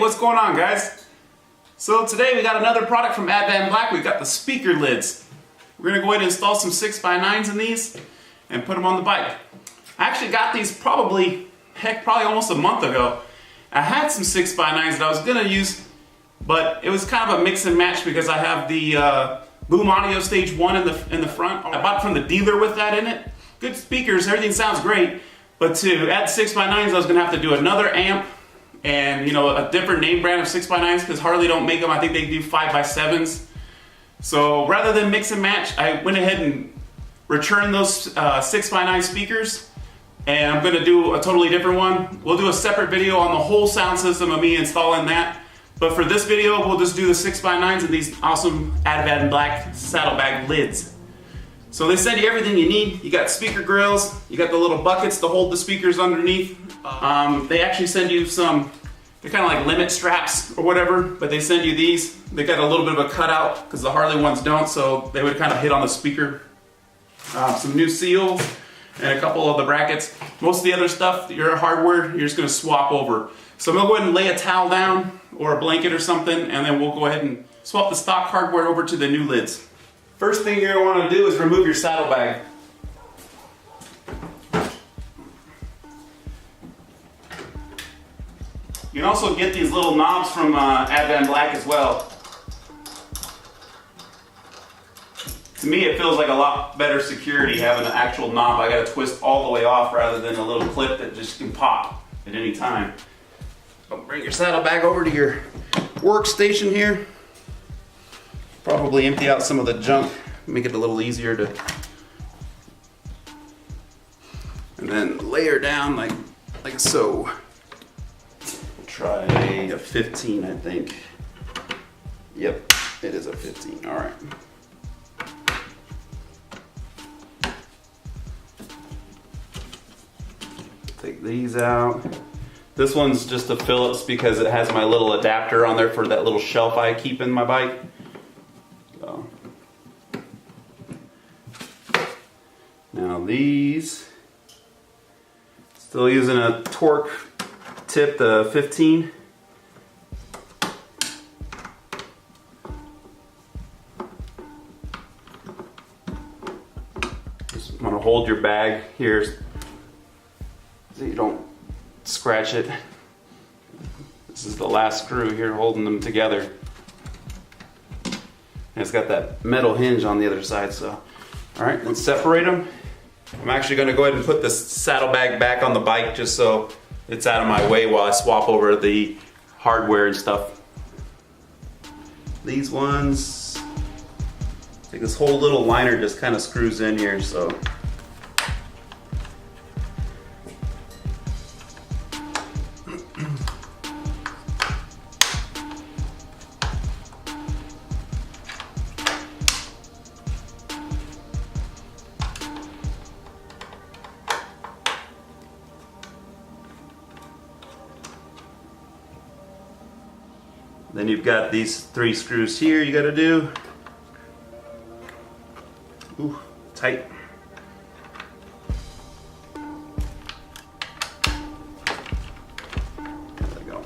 what's going on, guys? So today we got another product from AdvanBlack. We got the speaker lids. We're gonna go ahead and install some 6x9s in these and put them on the bike. I actually got these probably almost a month ago. I had some 6x9s that I was gonna use, but it was kind of a mix and match because I have the Boom Audio Stage 1 in the front. I bought it from the dealer with that in it. Good speakers, everything sounds great, but to add 6x9s I was gonna have to do another amp and a different name brand of 6x9s because Harley don't make them. I think they do 5x7s. So rather than mix and match, I went ahead and returned those 6x9 speakers, and I'm gonna do a totally different one. We'll do a separate video on the whole sound system of me installing that. But for this video, we'll just do the 6x9s and these awesome AdvanBlack saddlebag lids. So they send you everything you need. You got speaker grills, you got the little buckets to hold the speakers underneath. They actually send you some, they're kind of like limit straps or whatever, but they send you these. They got a little bit of a cutout because the Harley ones don't, so they would kind of hit on the speaker. Some new seals and a couple of the brackets. Most of the other stuff, your hardware, you're just gonna swap over. So I'm gonna go ahead and lay a towel down or a blanket or something, and then we'll go ahead and swap the stock hardware over to the new lids. First thing you're gonna wanna do is remove your saddlebag. You can also get these little knobs from AdvanBlack as well. To me, it feels like a lot better security having an actual knob. I gotta twist all the way off rather than a little clip that just can pop at any time. So bring your saddlebag over to your workstation here. Probably empty out some of the junk, make it a little easier to, and then layer down like so. Try a 15, I think. Yep, it is a 15. All right. Take these out. This one's just a Phillips because it has my little adapter on there for that little shelf I keep in my bike. So. Now these, still using a torque tip, the 15. Just want to hold your bag here so you don't scratch it. This is the last screw here holding them together. And it's got that metal hinge on the other side, so. All right, let's separate them. I'm actually gonna go ahead and put this saddlebag back on the bike just so it's out of my way while I swap over the hardware and stuff. These ones, like this whole little liner just kind of screws in here, so. Then you've got these 3 screws here you gotta do. Ooh, tight. There we go.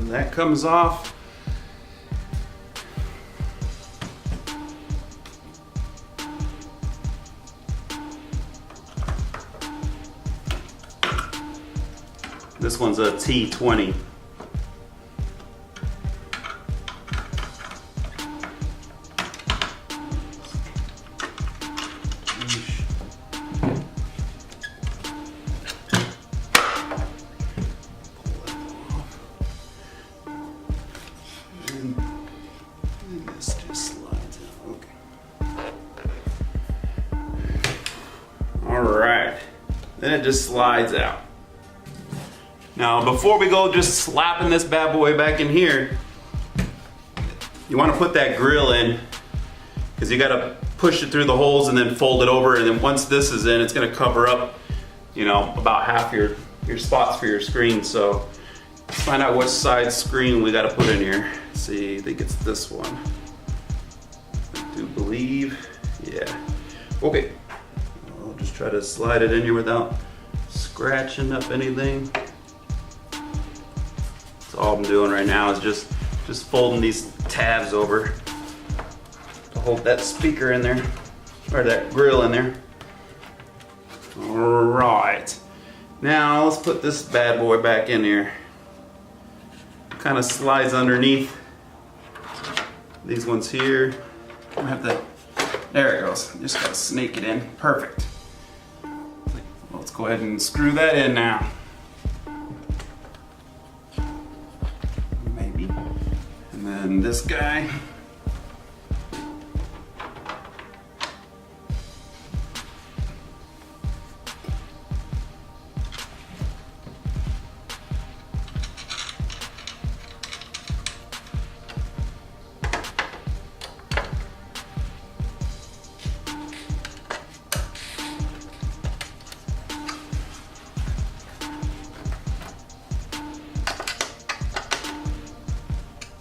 That comes off. This one's a T20. This just slides out. Okay. All right. Then it just slides out. Now, before we go just slapping this bad boy back in here, you want to put that grill in because you got to push it through the holes and then fold it over, and then once this is in, it's going to cover up, you know, about half your your spots for your screen. So let's find out which side screen we got to put in here. Let's see, I think it's this one. I do believe, yeah. Okay, I'll just try to slide it in here without scratching up anything. That's all I'm doing right now is just folding these tabs over to hold that speaker in there, or that grill in there. All right, now let's put this bad boy back in here. Kind of slides underneath these ones here. I have to, there it goes. Just gotta snake it in. Perfect. Let's go ahead and screw that in now. Maybe. And then this guy.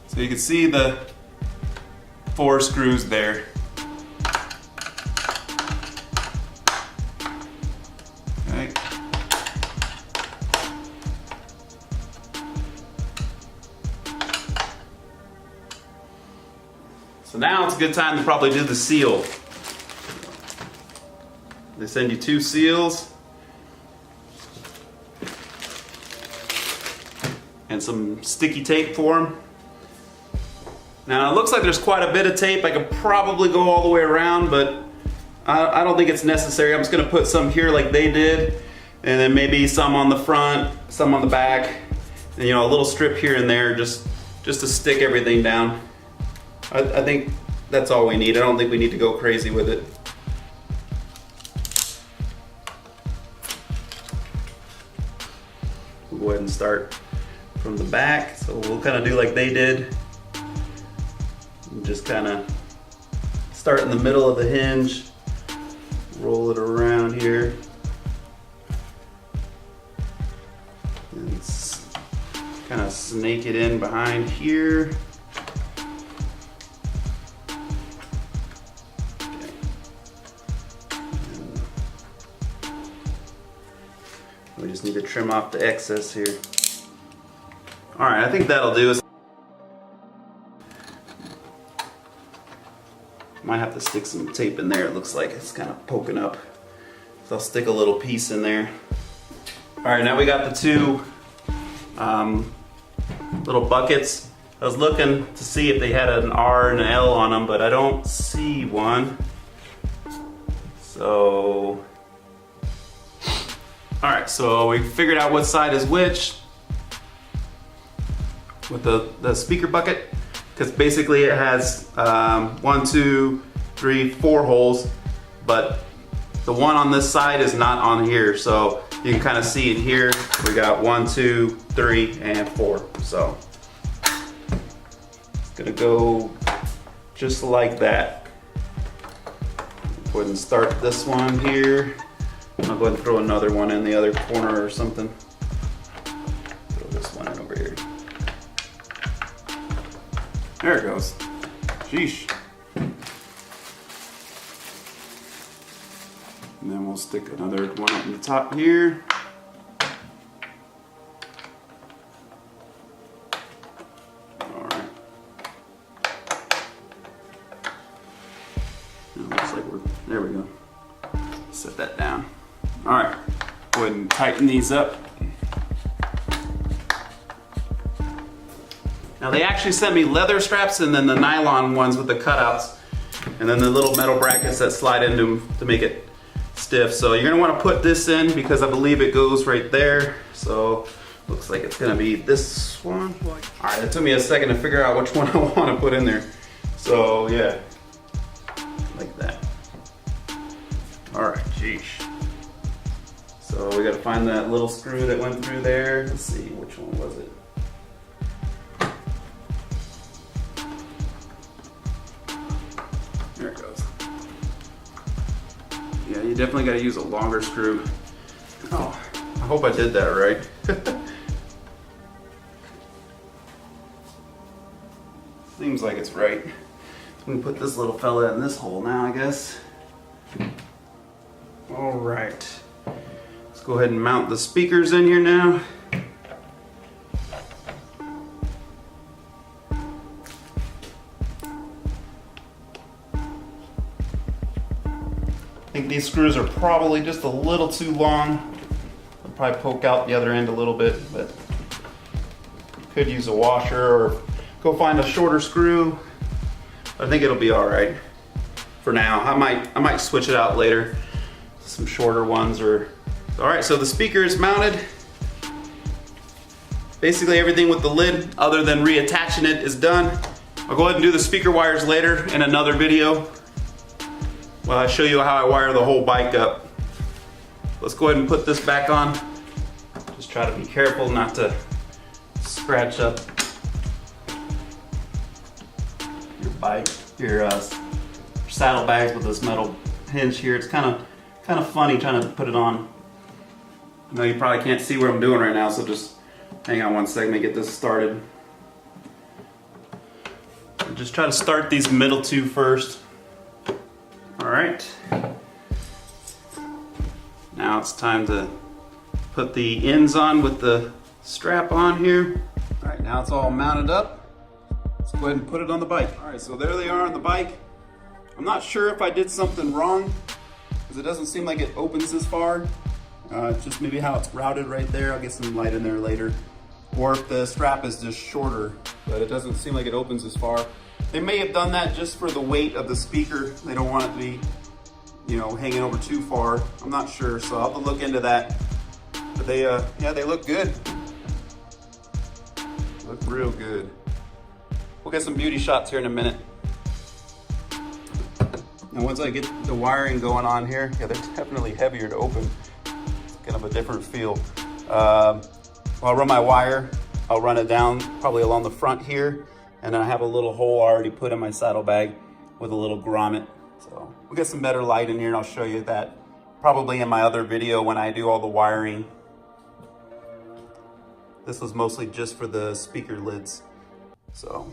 So you can see the 4 screws there. Okay. So now it's a good time to probably do the seal. They send you 2 seals and some sticky tape for them. Now it looks like there's quite a bit of tape. I could probably go all the way around, but I don't think it's necessary. I'm just gonna put some here like they did, and then maybe some on the front, some on the back, and a little strip here and there just to stick everything down. I think that's all we need. I don't think we need to go crazy with it. We'll go ahead and start from the back. So we'll kind of do like they did. Just kind of start in the middle of the hinge, roll it around here, and kind of snake it in behind here. Okay. We just need to trim off the excess here. All right, I think that'll do. Might have to stick some tape in there. It looks like it's kind of poking up. So I'll stick a little piece in there. All right, now we got the 2 little buckets. I was looking to see if they had an R and an L on them, but I don't see one. So, all right, so we figured out what side is which with the speaker bucket. Because basically it has 1, 2, 3, 4 holes, but the one on this side is not on here. So you can kind of see it here. We got 1, 2, 3, and 4. So it's gonna go just like that. Go ahead and start this one here. I'll go ahead and throw another one in the other corner or something. Throw this one in over here. There it goes. Sheesh. And then we'll stick another one up in the top here. All right. It looks like there we go. Set that down. All right. Go ahead and tighten these up. Now they actually sent me leather straps and then the nylon ones with the cutouts, and then the little metal brackets that slide into them to make it stiff. So you're gonna wanna put this in because I believe it goes right there. So looks like it's gonna be this one. All right, it took me a second to figure out which one I wanna put in there. So yeah, like that. All right, sheesh. So we gotta find that little screw that went through there. Let's see, which one was it? There it goes. Yeah, you definitely got to use a longer screw. Oh, I hope I did that right. Seems like it's right. I'm gonna put this little fella in this hole now, I guess. All right. Let's go ahead and mount the speakers in here now. I think these screws are probably just a little too long. I'll probably poke out the other end a little bit, but could use a washer or go find a shorter screw. I think it'll be all right for now. I might switch it out later, some shorter ones or. All right, so the speaker is mounted. Basically everything with the lid other than reattaching it is done. I'll go ahead and do the speaker wires later in another video. Well, I show you how I wire the whole bike up. Let's go ahead and put this back on. Just try to be careful not to scratch up your bike, your saddlebags with this metal hinge here. It's kind of funny trying to put it on. I know you probably can't see what I'm doing right now, so just hang on one second to get this started. Just try to start these middle two first. All right. Now it's time to put the ends on with the strap on here. All right, now it's all mounted up. Let's go ahead and put it on the bike. All right, so there they are on the bike. I'm not sure if I did something wrong because it doesn't seem like it opens this far. Just maybe how it's routed right there. I'll get some light in there later. Or if the strap is just shorter, but it doesn't seem like it opens as far. They may have done that just for the weight of the speaker. They don't want it to be, you know, hanging over too far. I'm not sure, so I'll have to look into that. But they, yeah, they look good. Look real good. We'll get some beauty shots here in a minute. And once I get the wiring going on here, yeah, they're definitely heavier to open. It's kind of a different feel. I'll run my wire. I'll run it down probably along the front here. And then I have a little hole already put in my saddlebag with a little grommet. So we'll get some better light in here and I'll show you that probably in my other video when I do all the wiring. This was mostly just for the speaker lids. So